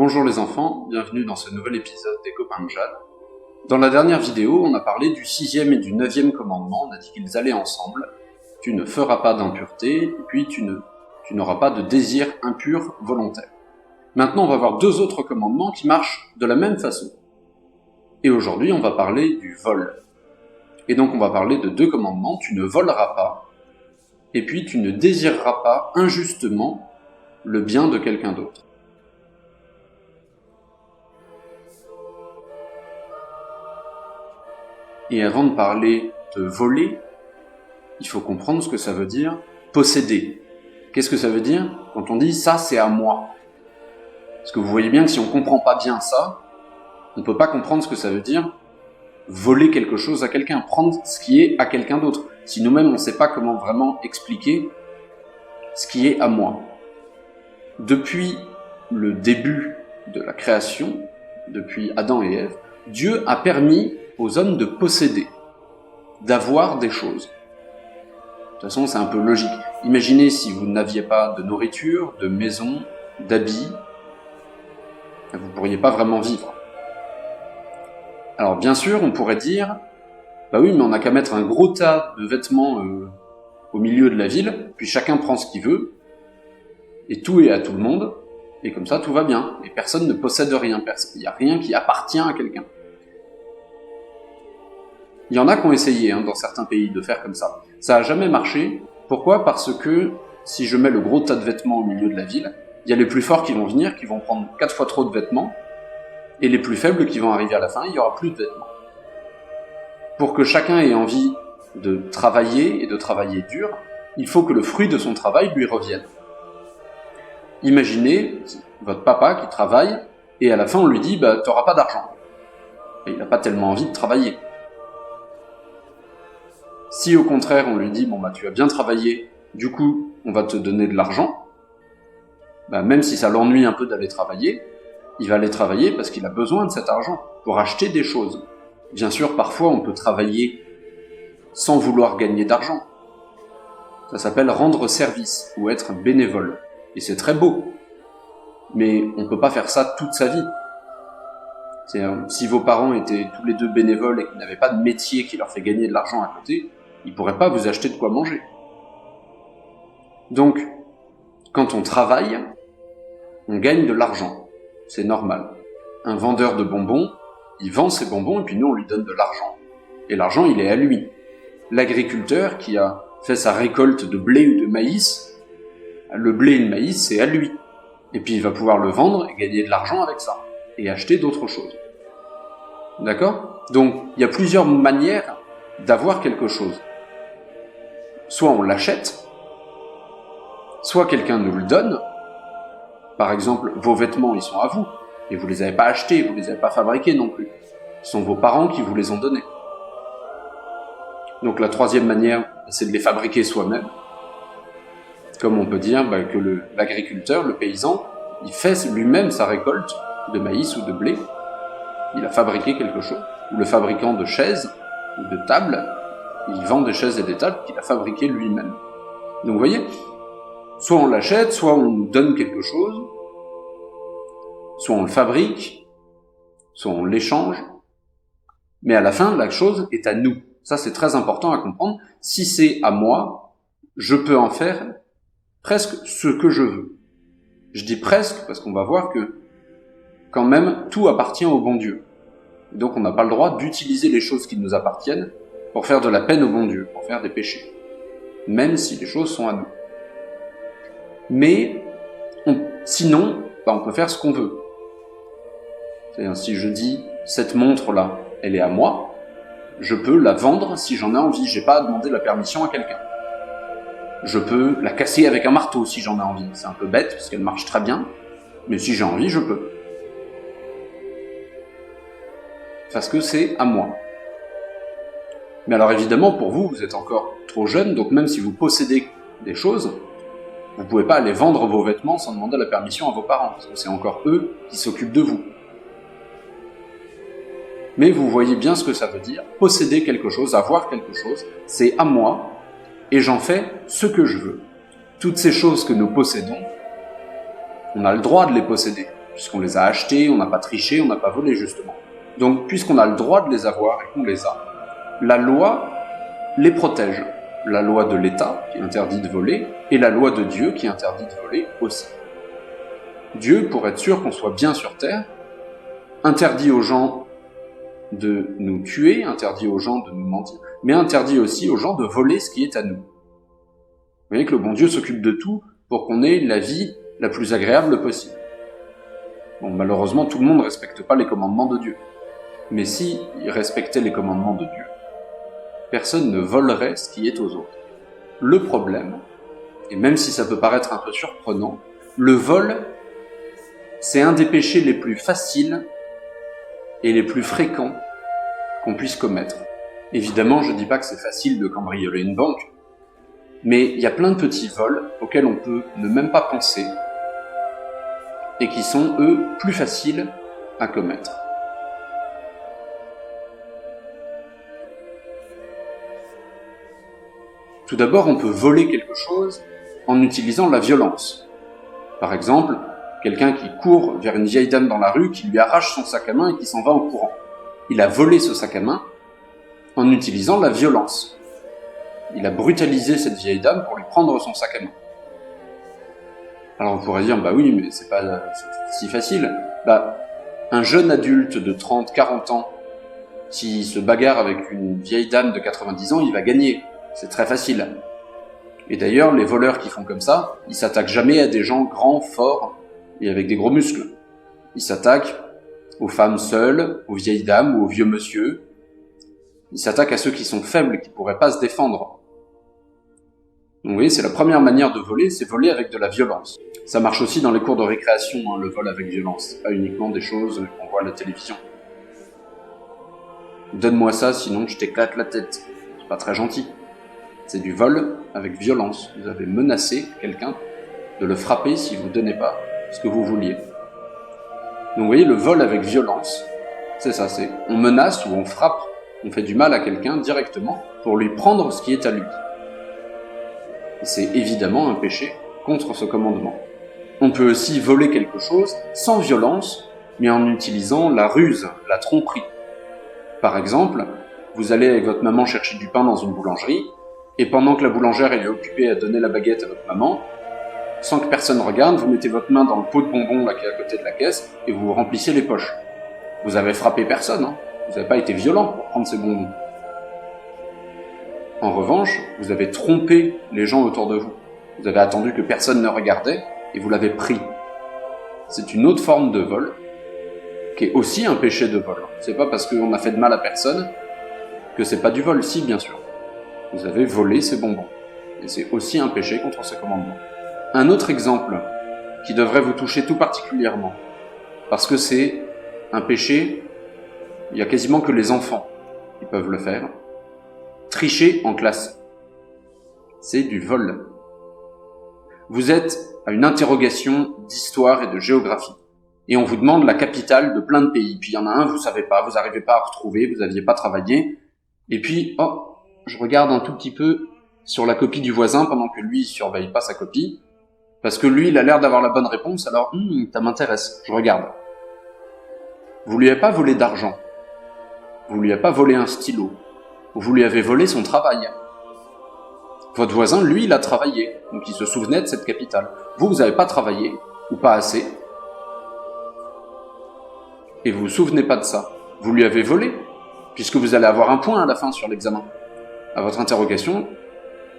Bonjour les enfants, bienvenue dans ce nouvel épisode des copains de Jade. Dans la dernière vidéo, on a parlé du 6e et du 9e commandement, on a dit qu'ils allaient ensemble. Tu ne feras pas d'impureté, et puis tu n'auras pas de désir impur volontaire. Maintenant, on va voir deux autres commandements qui marchent de la même façon. Et aujourd'hui, on va parler du vol. Et donc, on va parler de deux commandements, tu ne voleras pas, et puis tu ne désireras pas injustement le bien de quelqu'un d'autre. Et avant de parler de voler, il faut comprendre ce que ça veut dire posséder. Qu'est-ce que ça veut dire quand on dit « ça c'est à moi » Parce que vous voyez bien que si on ne comprend pas bien ça, on ne peut pas comprendre ce que ça veut dire voler quelque chose à quelqu'un, prendre ce qui est à quelqu'un d'autre. Si nous-mêmes on ne sait pas comment vraiment expliquer ce qui est à moi. Depuis le début de la création, depuis Adam et Ève, Dieu a permis aux hommes de posséder, d'avoir des choses. De toute façon, c'est un peu logique. Imaginez si vous n'aviez pas de nourriture, de maison, d'habits, vous ne pourriez pas vraiment vivre. Alors bien sûr, on pourrait dire, bah oui, mais on n'a qu'à mettre un gros tas de vêtements au milieu de la ville, puis chacun prend ce qu'il veut, et tout est à tout le monde, et comme ça tout va bien, et personne ne possède rien, il n'y a rien qui appartient à quelqu'un. Il y en a qui ont essayé dans certains pays de faire comme ça. Ça n'a jamais marché. Pourquoi ? Parce que si je mets le gros tas de vêtements au milieu de la ville, il y a les plus forts qui vont venir, qui vont prendre 4 fois trop de vêtements, et les plus faibles qui vont arriver à la fin, il n'y aura plus de vêtements. Pour que chacun ait envie de travailler, et de travailler dur, il faut que le fruit de son travail lui revienne. Imaginez votre papa qui travaille, et à la fin on lui dit « t'auras pas d'argent ». Et il n'a pas tellement envie de travailler. Si au contraire on lui dit « tu as bien travaillé, du coup on va te donner de l'argent », même si ça l'ennuie un peu d'aller travailler, il va aller travailler parce qu'il a besoin de cet argent pour acheter des choses. Bien sûr, parfois on peut travailler sans vouloir gagner d'argent. Ça s'appelle rendre service ou être bénévole. Et c'est très beau. Mais on ne peut pas faire ça toute sa vie. Si vos parents étaient tous les deux bénévoles et qu'ils n'avaient pas de métier qui leur fait gagner de l'argent à côté, ils ne pourraient pas vous acheter de quoi manger. Donc, quand on travaille, on gagne de l'argent. C'est normal. Un vendeur de bonbons, il vend ses bonbons et puis nous on lui donne de l'argent. Et l'argent, il est à lui. L'agriculteur qui a fait sa récolte de blé ou de maïs, le blé et le maïs, c'est à lui. Et puis il va pouvoir le vendre et gagner de l'argent avec ça. Et acheter d'autres choses. D'accord ? Donc, il y a plusieurs manières d'avoir quelque chose. Soit on l'achète, soit quelqu'un nous le donne. Par exemple, vos vêtements, ils sont à vous, et vous les avez pas achetés, vous les avez pas fabriqués non plus. Ce sont vos parents qui vous les ont donnés. Donc la troisième manière, c'est de les fabriquer soi-même. Comme on peut dire que l'agriculteur, le paysan, il fait lui-même sa récolte de maïs ou de blé. Il a fabriqué quelque chose. Ou le fabricant de chaises ou de tables, il vend des chaises et des tables qu'il a fabriquées lui-même. Donc vous voyez, soit on l'achète, soit on nous donne quelque chose, soit on le fabrique, soit on l'échange, mais à la fin, la chose est à nous. Ça, c'est très important à comprendre. Si c'est à moi, je peux en faire presque ce que je veux. Je dis presque parce qu'on va voir que, quand même, tout appartient au bon Dieu. Donc on n'a pas le droit d'utiliser les choses qui nous appartiennent pour faire de la peine au bon Dieu, pour faire des péchés. Même si les choses sont à nous. Mais, sinon, on peut faire ce qu'on veut. C'est-à-dire, si je dis, cette montre-là, elle est à moi, je peux la vendre si j'en ai envie, j'ai pas à demander la permission à quelqu'un. Je peux la casser avec un marteau si j'en ai envie. C'est un peu bête, parce qu'elle marche très bien, mais si j'ai envie, je peux. Parce que c'est à moi. Mais alors évidemment, pour vous, vous êtes encore trop jeune, donc même si vous possédez des choses, vous ne pouvez pas aller vendre vos vêtements sans demander la permission à vos parents, parce que c'est encore eux qui s'occupent de vous. Mais vous voyez bien ce que ça veut dire, posséder quelque chose, avoir quelque chose, c'est à moi, et j'en fais ce que je veux. Toutes ces choses que nous possédons, on a le droit de les posséder. puisqu'on les a achetés, on n'a pas triché, on n'a pas volé justement. Donc, puisqu'on a le droit de les avoir et qu'on les a, la loi les protège. La loi de l'État, qui interdit de voler, et la loi de Dieu, qui interdit de voler aussi. Dieu, pour être sûr qu'on soit bien sur terre, interdit aux gens de nous tuer, interdit aux gens de nous mentir, mais interdit aussi aux gens de voler ce qui est à nous. Vous voyez que le bon Dieu s'occupe de tout pour qu'on ait la vie la plus agréable possible. Bon, malheureusement, tout le monde ne respecte pas les commandements de Dieu. Mais si il respectait les commandements de Dieu, personne ne volerait ce qui est aux autres. Le problème, et même si ça peut paraître un peu surprenant, le vol, c'est un des péchés les plus faciles et les plus fréquents qu'on puisse commettre. Évidemment, je ne dis pas que c'est facile de cambrioler une banque, mais il y a plein de petits vols auxquels on peut ne même pas penser et qui sont, eux, plus faciles à commettre. Tout d'abord, on peut voler quelque chose en utilisant la violence. Par exemple, quelqu'un qui court vers une vieille dame dans la rue, qui lui arrache son sac à main et qui s'en va en courant. Il a volé ce sac à main en utilisant la violence. Il a brutalisé cette vieille dame pour lui prendre son sac à main. Alors on pourrait dire, bah oui, mais c'est pas si facile. Bah, un jeune adulte de 30, 40 ans qui se bagarre avec une vieille dame de 90 ans, il va gagner. C'est très facile. Et d'ailleurs, les voleurs qui font comme ça, ils s'attaquent jamais à des gens grands, forts et avec des gros muscles. Ils s'attaquent aux femmes seules, aux vieilles dames ou aux vieux monsieur. Ils s'attaquent à ceux qui sont faibles et qui pourraient pas se défendre. Donc vous voyez, c'est la première manière de voler, c'est voler avec de la violence. Ça marche aussi dans les cours de récréation, le vol avec violence. C'est pas uniquement des choses qu'on voit à la télévision. Donne-moi ça, sinon je t'éclate la tête. C'est pas très gentil. C'est du vol avec violence. Vous avez menacé quelqu'un de le frapper si vous ne donnez pas ce que vous vouliez. Donc vous voyez, le vol avec violence, c'est ça, c'est on menace ou on frappe, on fait du mal à quelqu'un directement pour lui prendre ce qui est à lui. Et c'est évidemment un péché contre ce commandement. On peut aussi voler quelque chose sans violence, mais en utilisant la ruse, la tromperie. Par exemple, vous allez avec votre maman chercher du pain dans une boulangerie, et pendant que la boulangère est occupée à donner la baguette à votre maman, sans que personne regarde, vous mettez votre main dans le pot de bonbons là, qui est à côté de la caisse, et vous remplissez les poches. Vous avez frappé personne, hein. Vous n'avez pas été violent pour prendre ces bonbons. En revanche, vous avez trompé les gens autour de vous. Vous avez attendu que personne ne regardait, et vous l'avez pris. C'est une autre forme de vol, qui est aussi un péché de vol. C'est pas parce qu'on a fait de mal à personne que c'est pas du vol, si bien sûr. Vous avez volé ces bonbons. Et c'est aussi un péché contre ce commandement. Un autre exemple qui devrait vous toucher tout particulièrement, parce que c'est un péché, il y a quasiment que les enfants qui peuvent le faire. Tricher en classe. C'est du vol. Vous êtes à une interrogation d'histoire et de géographie. Et on vous demande la capitale de plein de pays. Puis il y en a un, vous savez pas, vous n'arrivez pas à retrouver, vous n'aviez pas travaillé. Et puis, je regarde un tout petit peu sur la copie du voisin pendant que lui, il surveille pas sa copie. Parce que lui, il a l'air d'avoir la bonne réponse, alors, ça m'intéresse, je regarde. Vous lui avez pas volé d'argent. Vous lui avez pas volé un stylo. Vous lui avez volé son travail. Votre voisin, lui, il a travaillé, donc il se souvenait de cette capitale. Vous n'avez pas travaillé, ou pas assez, et vous vous souvenez pas de ça. Vous lui avez volé, puisque vous allez avoir un point à la fin sur l'examen. À votre interrogation,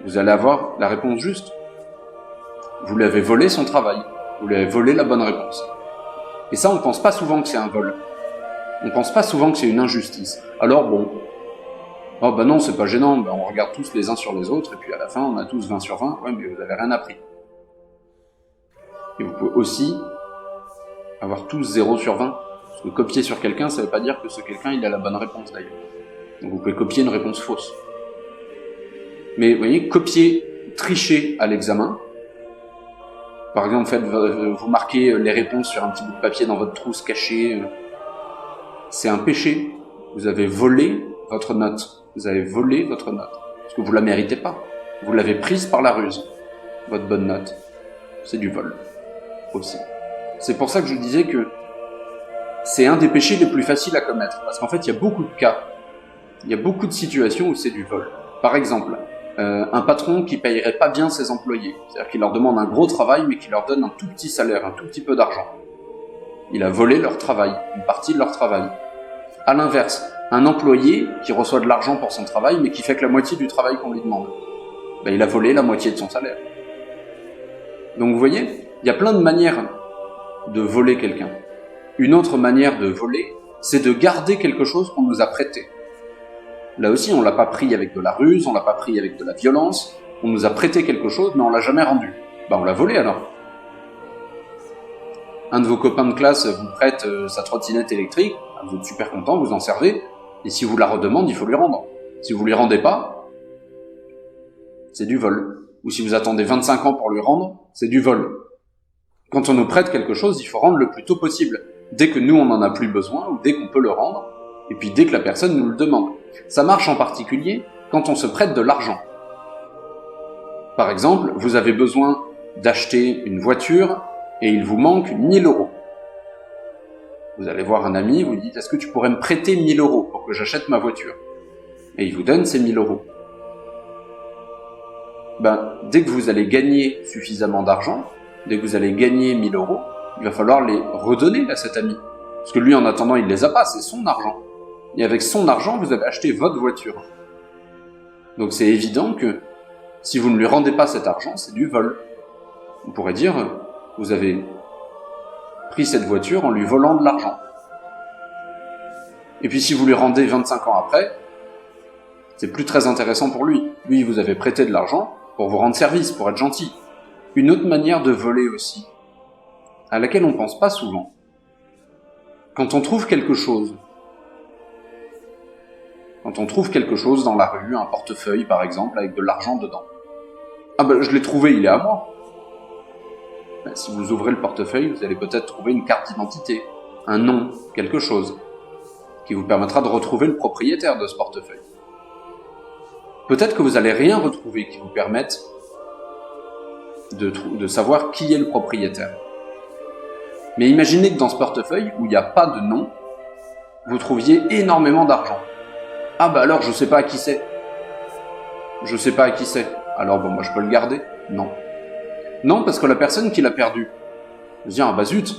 vous allez avoir la réponse juste. Vous lui avez volé son travail, vous lui avez volé la bonne réponse. Et ça, on pense pas souvent que c'est un vol. On pense pas souvent que c'est une injustice. Alors bon, non, c'est pas gênant, on regarde tous les uns sur les autres, et puis à la fin, on a tous 20 sur 20, ouais, mais vous avez rien appris. Et vous pouvez aussi avoir tous 0 sur 20, parce que copier sur quelqu'un, ça veut pas dire que ce quelqu'un, il a la bonne réponse d'ailleurs. Donc vous pouvez copier une réponse fausse. Mais vous voyez, copier, tricher à l'examen, par exemple, vous marquez les réponses sur un petit bout de papier dans votre trousse cachée, c'est un péché. Vous avez volé votre note. Vous avez volé votre note. Parce que vous la méritez pas. Vous l'avez prise par la ruse. Votre bonne note. C'est du vol. Aussi. C'est pour ça que je disais que c'est un des péchés les plus faciles à commettre. Parce qu'en fait, il y a beaucoup de cas, il y a beaucoup de situations où c'est du vol. Par exemple, un patron qui payerait pas bien ses employés. C'est-à-dire qu'il leur demande un gros travail, mais qui leur donne un tout petit salaire, un tout petit peu d'argent. Il a volé leur travail, une partie de leur travail. À l'inverse, un employé qui reçoit de l'argent pour son travail, mais qui fait que la moitié du travail qu'on lui demande. Il a volé la moitié de son salaire. Donc vous voyez, il y a plein de manières de voler quelqu'un. Une autre manière de voler, c'est de garder quelque chose qu'on nous a prêté. Là aussi, on l'a pas pris avec de la ruse, on l'a pas pris avec de la violence, on nous a prêté quelque chose, mais on l'a jamais rendu. On l'a volé alors. Un de vos copains de classe vous prête sa trottinette électrique, vous êtes super content, vous en servez, et si vous la redemande, il faut lui rendre. Si vous lui rendez pas, c'est du vol. Ou si vous attendez 25 ans pour lui rendre, c'est du vol. Quand on nous prête quelque chose, il faut rendre le plus tôt possible. Dès que nous, on n'en a plus besoin, ou dès qu'on peut le rendre, et puis dès que la personne nous le demande. Ça marche en particulier quand on se prête de l'argent. Par exemple, vous avez besoin d'acheter une voiture, et il vous manque 1000 euros. Vous allez voir un ami, vous lui dites « Est-ce que tu pourrais me prêter 1000 euros pour que j'achète ma voiture ?» Et il vous donne ces 1000 euros. Dès que vous allez gagner suffisamment d'argent, dès que vous allez gagner 1000 euros, il va falloir les redonner à cet ami. Parce que lui, en attendant, il les a pas, c'est son argent. Et avec son argent, vous avez acheté votre voiture. Donc c'est évident que si vous ne lui rendez pas cet argent, c'est du vol. On pourrait dire, vous avez pris cette voiture en lui volant de l'argent. Et puis si vous lui rendez 25 ans après, c'est plus très intéressant pour lui. Lui, vous avez prêté de l'argent pour vous rendre service, pour être gentil. Une autre manière de voler aussi, à laquelle on pense pas souvent. Quand on trouve quelque chose dans la rue, un portefeuille par exemple, avec de l'argent dedans. Je l'ai trouvé, il est à moi. Si vous ouvrez le portefeuille, vous allez peut-être trouver une carte d'identité, un nom, quelque chose, qui vous permettra de retrouver le propriétaire de ce portefeuille. Peut-être que vous n'allez rien retrouver qui vous permette de savoir qui est le propriétaire. Mais imaginez que dans ce portefeuille, où il n'y a pas de nom, vous trouviez énormément d'argent. Alors je sais pas à qui c'est. Je sais pas à qui c'est. Alors moi je peux le garder? Non. Non, parce que la personne qui l'a perdu, elle se dit zut,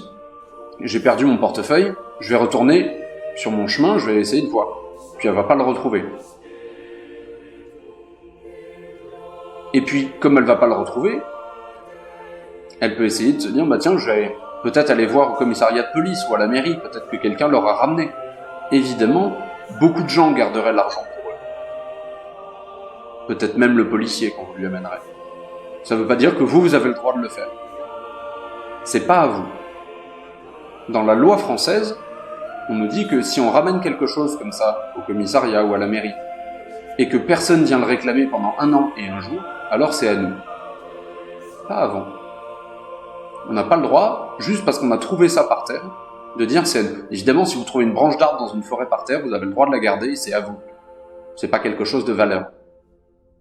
j'ai perdu mon portefeuille, je vais retourner sur mon chemin, je vais essayer de voir. Puis elle va pas le retrouver. Et puis, comme elle va pas le retrouver, elle peut essayer de se dire, tiens, je vais peut-être aller voir au commissariat de police ou à la mairie, peut-être que quelqu'un l'aura ramené. Évidemment, beaucoup de gens garderaient l'argent pour eux. Peut-être même le policier qu'on lui amènerait. Ça ne veut pas dire que vous avez le droit de le faire. C'est pas à vous. Dans la loi française, on nous dit que si on ramène quelque chose comme ça au commissariat ou à la mairie, et que personne vient le réclamer pendant 1 an et 1 jour, alors c'est à nous. Pas avant. On n'a pas le droit, juste parce qu'on a trouvé ça par terre, de dire c'est à nous. Évidemment, si vous trouvez une branche d'arbre dans une forêt par terre, vous avez le droit de la garder et c'est à vous. C'est pas quelque chose de valeur.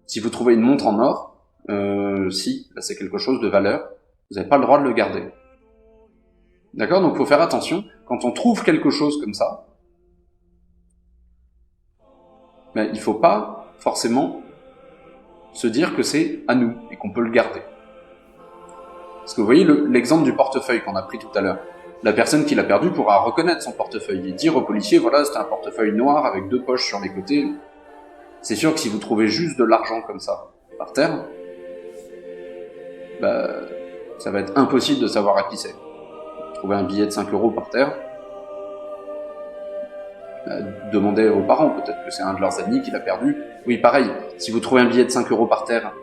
Si vous trouvez une montre en or, là c'est quelque chose de valeur, vous n'avez pas le droit de le garder. D'accord? Donc il faut faire attention, quand on trouve quelque chose comme ça, il ne faut pas forcément se dire que c'est à nous et qu'on peut le garder. Parce que vous voyez l'exemple du portefeuille qu'on a pris tout à l'heure. La personne qui l'a perdu pourra reconnaître son portefeuille et dire au policier, voilà, c'était un portefeuille noir avec 2 poches sur les côtés. C'est sûr que si vous trouvez juste de l'argent comme ça, par terre, ça va être impossible de savoir à qui c'est. Trouver un billet de 5 euros par terre, demandez aux parents, peut-être que c'est un de leurs amis qui l'a perdu. Oui, pareil, si vous trouvez un billet de 5 euros par terre,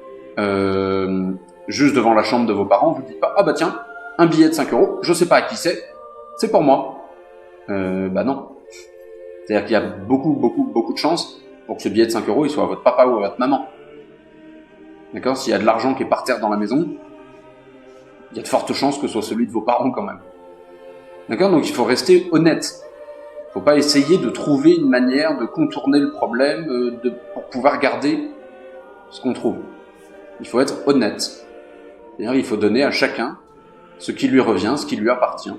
juste devant la chambre de vos parents, vous dites pas, tiens, un billet de 5 euros, je sais pas à qui c'est pour moi. Non. C'est-à-dire qu'il y a beaucoup de chances pour que ce billet de 5 euros, il soit à votre papa ou à votre maman. D'accord? S'il y a de l'argent qui est par terre dans la maison, il y a de fortes chances que ce soit celui de vos parents quand même. D'accord? Donc il faut rester honnête. Il ne faut pas essayer de trouver une manière de contourner le problème pour pouvoir garder ce qu'on trouve. Il faut être honnête. C'est-à-dire il faut donner à chacun ce qui lui revient, ce qui lui appartient,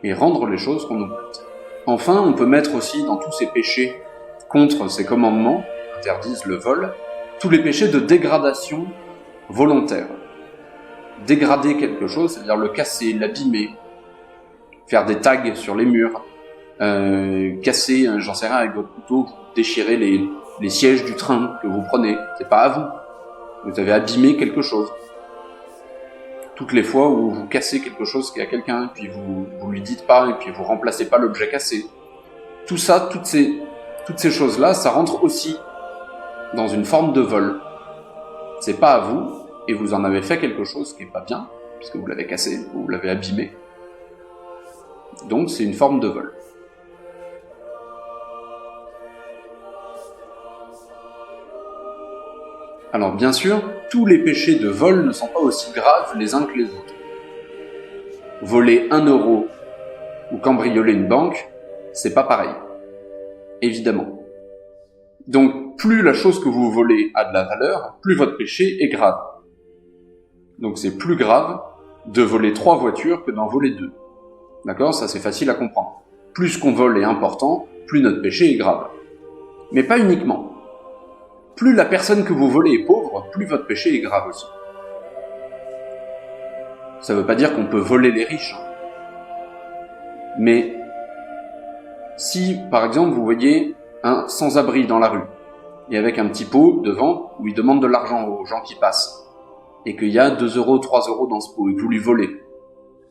et rendre les choses qu'on nous prête. Enfin, on peut mettre aussi dans tous ces péchés contre ces commandements, qui interdisent le vol, tous les péchés de dégradation volontaire. Dégrader quelque chose, c'est-à-dire le casser, l'abîmer, faire des tags sur les murs, casser, j'en sais rien, avec votre couteau, déchirer les sièges du train que vous prenez, c'est pas à vous. Vous avez abîmé quelque chose. Toutes les fois où vous cassez quelque chose qui est à quelqu'un, puis vous lui dites pas, et puis vous remplacez pas l'objet cassé. Tout ça, toutes ces choses-là, ça rentre aussi dans une forme de vol. C'est pas à vous, et vous en avez fait quelque chose qui est pas bien, puisque vous l'avez cassé, vous l'avez abîmé. Donc c'est une forme de vol. Alors bien sûr, tous les péchés de vol ne sont pas aussi graves les uns que les autres. Voler 1 euro ou cambrioler une banque, c'est pas pareil. Évidemment. Donc plus la chose que vous volez a de la valeur, plus votre péché est grave. Donc c'est plus grave de voler 3 voitures que d'en voler 2. D'accord ? Ça c'est facile à comprendre. Plus ce qu'on vole est important, plus notre péché est grave. Mais pas uniquement. Plus la personne que vous volez est pauvre, plus votre péché est grave aussi. Ça ne veut pas dire qu'on peut voler les riches. Mais si, par exemple, vous voyez un sans-abri dans la rue, et avec un petit pot devant, où il demande de l'argent aux gens qui passent, et qu'il y a 2 euros, 3 euros dans ce pot, et que vous lui volez,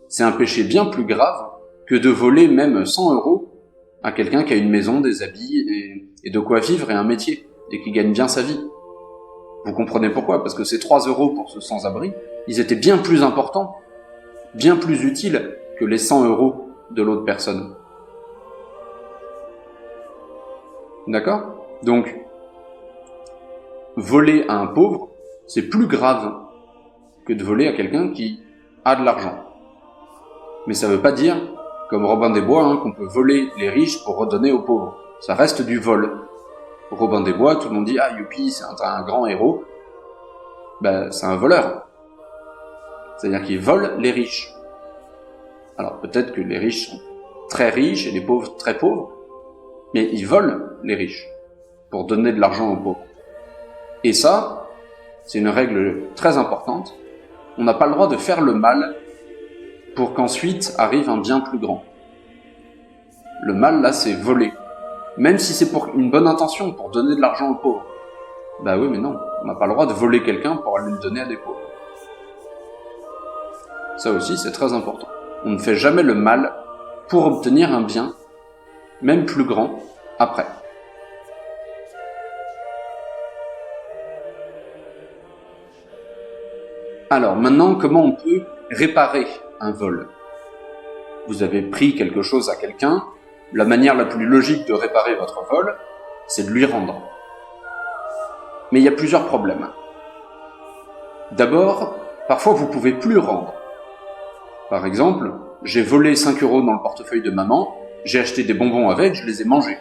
c'est un péché bien plus grave que de voler même 100 euros à quelqu'un qui a une maison, des habits, et de quoi vivre et un métier, et qui gagne bien sa vie. Vous comprenez pourquoi ? Parce que ces 3 euros pour ce sans-abri, ils étaient bien plus importants, bien plus utiles que les 100 euros de l'autre personne. D'accord ? Donc, voler à un pauvre, c'est plus grave que de voler à quelqu'un qui a de l'argent. Mais ça ne veut pas dire, comme Robin des Bois, qu'on peut voler les riches pour redonner aux pauvres. Ça reste du vol. Robin des Bois, tout le monde dit « Ah, youpi, c'est un grand héros ». Ben, c'est un voleur. C'est-à-dire qu'il vole les riches. Alors peut-être que les riches sont très riches et les pauvres très pauvres, mais ils volent les riches pour donner de l'argent aux pauvres. Et ça, c'est une règle très importante. On n'a pas le droit de faire le mal pour qu'ensuite arrive un bien plus grand. Le mal, là, c'est voler. Même si c'est pour une bonne intention, pour donner de l'argent aux pauvres. Bah oui, mais non, on n'a pas le droit de voler quelqu'un pour aller le donner à des pauvres. Ça aussi, c'est très important. On ne fait jamais le mal pour obtenir un bien, même plus grand, après. Alors, maintenant, comment on peut réparer un vol ? Vous avez pris quelque chose à quelqu'un, la manière la plus logique de réparer votre vol, c'est de lui rendre. Mais il y a plusieurs problèmes. D'abord, parfois vous ne pouvez plus rendre. Par exemple, j'ai volé 5 euros dans le portefeuille de maman, j'ai acheté des bonbons avec, je les ai mangés.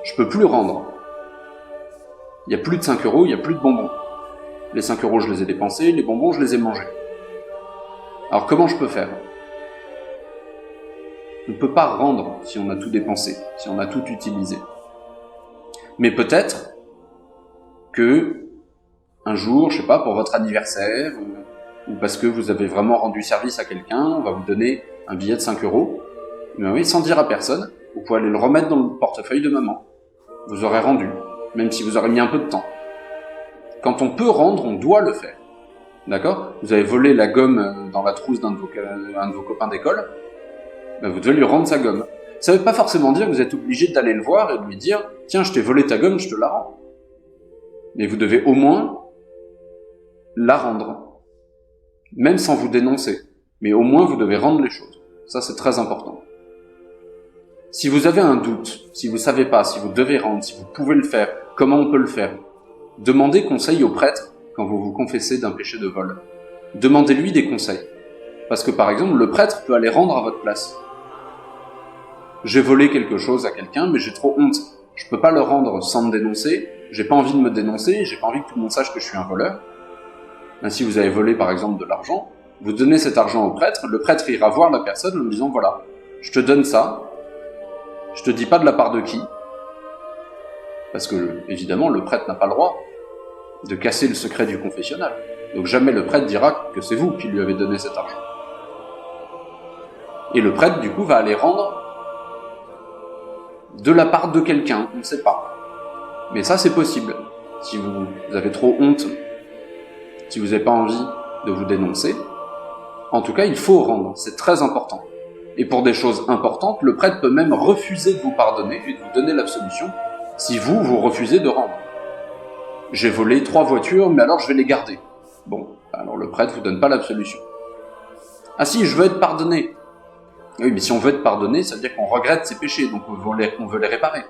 Je peux plus rendre. Il y a plus de 5 euros, il y a plus de bonbons. Les 5 euros, je les ai dépensés, les bonbons, je les ai mangés. Alors comment je peux faire ? On ne peut pas rendre si on a tout dépensé, si on a tout utilisé. Mais peut-être que un jour, je sais pas, pour votre anniversaire, ou parce que vous avez vraiment rendu service à quelqu'un, on va vous donner un billet de 5 euros, mais oui, sans dire à personne, vous pouvez aller le remettre dans le portefeuille de maman. Vous aurez rendu, même si vous aurez mis un peu de temps. Quand on peut rendre, on doit le faire. D'accord ? Vous avez volé la gomme dans la trousse d'un de vos copains d'école, ben vous devez lui rendre sa gomme. Ça ne veut pas forcément dire que vous êtes obligé d'aller le voir et de lui dire « Tiens, je t'ai volé ta gomme, je te la rends ». Mais vous devez au moins la rendre, même sans vous dénoncer. Mais au moins, vous devez rendre les choses. Ça, c'est très important. Si vous avez un doute, si vous ne savez pas, si vous devez rendre, si vous pouvez le faire, comment on peut le faire, demandez conseil au prêtre quand vous vous confessez d'un péché de vol. Demandez-lui des conseils. Parce que par exemple, le prêtre peut aller rendre à votre place. J'ai volé quelque chose à quelqu'un, mais j'ai trop honte. Je peux pas le rendre sans me dénoncer, j'ai pas envie de me dénoncer, j'ai pas envie que tout le monde sache que je suis un voleur. Ben, si vous avez volé par exemple de l'argent, Vous donnez cet argent au prêtre, le prêtre ira voir la personne en lui disant « Voilà, je te donne ça, je te dis pas de la part de qui », parce que, évidemment, le prêtre n'a pas le droit de casser le secret du confessionnal. Donc jamais le prêtre dira que c'est vous qui lui avez donné cet argent. Et le prêtre, du coup, va aller rendre de la part de quelqu'un, on ne sait pas. Mais ça, c'est possible. Si vous avez trop honte, si vous n'avez pas envie de vous dénoncer, en tout cas, il faut rendre, c'est très important. Et pour des choses importantes, le prêtre peut même refuser de vous pardonner et de vous donner l'absolution si vous refusez de rendre. J'ai volé 3 voitures, mais alors je vais les garder. Bon, alors le prêtre vous donne pas l'absolution. Ah si, je veux être pardonné. Oui, mais si on veut être pardonné, ça veut dire qu'on regrette ses péchés, donc on veut les réparer.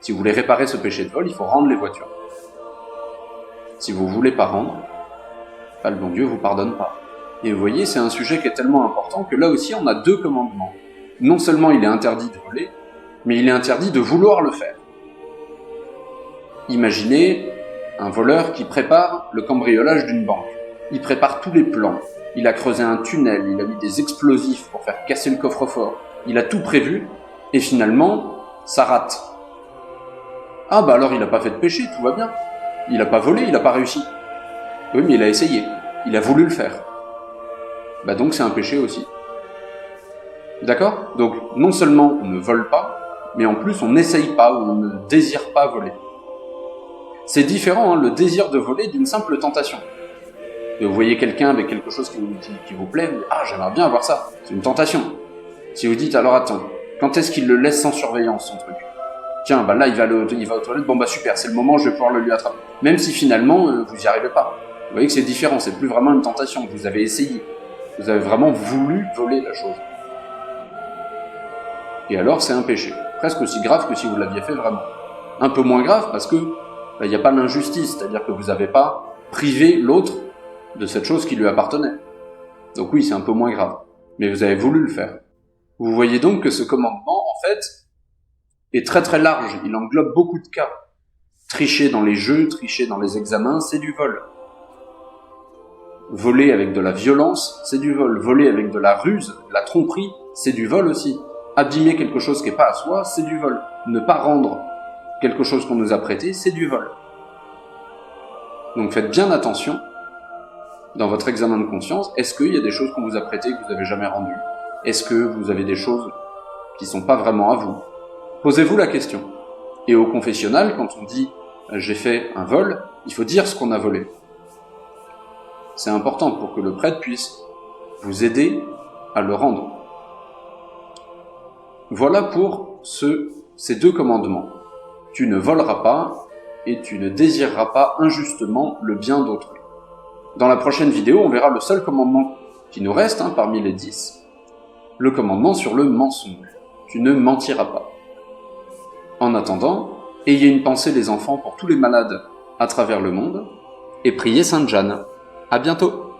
Si vous voulez réparer ce péché de vol, il faut rendre les voitures. Si vous voulez pas rendre, le bon Dieu vous pardonne pas. Et vous voyez, c'est un sujet qui est tellement important que là aussi on a 2 commandements. Non seulement il est interdit de voler, mais il est interdit de vouloir le faire. Imaginez un voleur qui prépare le cambriolage d'une banque. Il prépare tous les plans. Il a creusé un tunnel, il a mis des explosifs pour faire casser le coffre-fort. Il a tout prévu, et finalement, ça rate. Ah bah alors il n'a pas fait de péché, tout va bien. Il n'a pas volé, il n'a pas réussi. Oui, mais il a essayé. Il a voulu le faire. Bah donc c'est un péché aussi. D'accord ? Donc non seulement on ne vole pas, mais en plus on n'essaye pas ou on ne désire pas voler. C'est différent, le désir de voler d'une simple tentation. Et vous voyez quelqu'un avec quelque chose qui vous plaît, vous dites « Ah, j'aimerais bien avoir ça », c'est une tentation. Si vous dites « Alors attends, quand est-ce qu'il le laisse sans surveillance, son truc ? Tiens, bah là, il va aux toilettes, bon bah super, c'est le moment, je vais pouvoir le lui attraper. » Même si finalement, vous n'y arrivez pas. Vous voyez que c'est différent, c'est plus vraiment une tentation, vous avez essayé. Vous avez vraiment voulu voler la chose. Et alors, c'est un péché. Presque aussi grave que si vous l'aviez fait vraiment. Un peu moins grave parce que il n'y a pas l'injustice, c'est-à-dire que vous n'avez pas privé l'autre de cette chose qui lui appartenait. Donc oui, c'est un peu moins grave. Mais vous avez voulu le faire. Vous voyez donc que ce commandement, en fait, est très très large. Il englobe beaucoup de cas. Tricher dans les jeux, tricher dans les examens, c'est du vol. Voler avec de la violence, c'est du vol. Voler avec de la ruse, de la tromperie, c'est du vol aussi. Abîmer quelque chose qui n'est pas à soi, c'est du vol. Ne pas rendre quelque chose qu'on nous a prêté, c'est du vol. Donc faites bien attention dans votre examen de conscience. Est-ce qu'il y a des choses qu'on vous a prêtées que vous n'avez jamais rendues ? Est-ce que vous avez des choses qui ne sont pas vraiment à vous ? Posez-vous la question. Et au confessionnal, quand on dit « j'ai fait un vol », il faut dire ce qu'on a volé. C'est important pour que le prêtre puisse vous aider à le rendre. Voilà pour ces 2 commandements. Tu ne voleras pas et tu ne désireras pas injustement le bien d'autrui. Dans la prochaine vidéo, on verra le seul commandement qui nous reste, parmi les 10, le commandement sur le mensonge. Tu ne mentiras pas. En attendant, ayez une pensée les enfants pour tous les malades à travers le monde et priez Sainte Jeanne. À bientôt!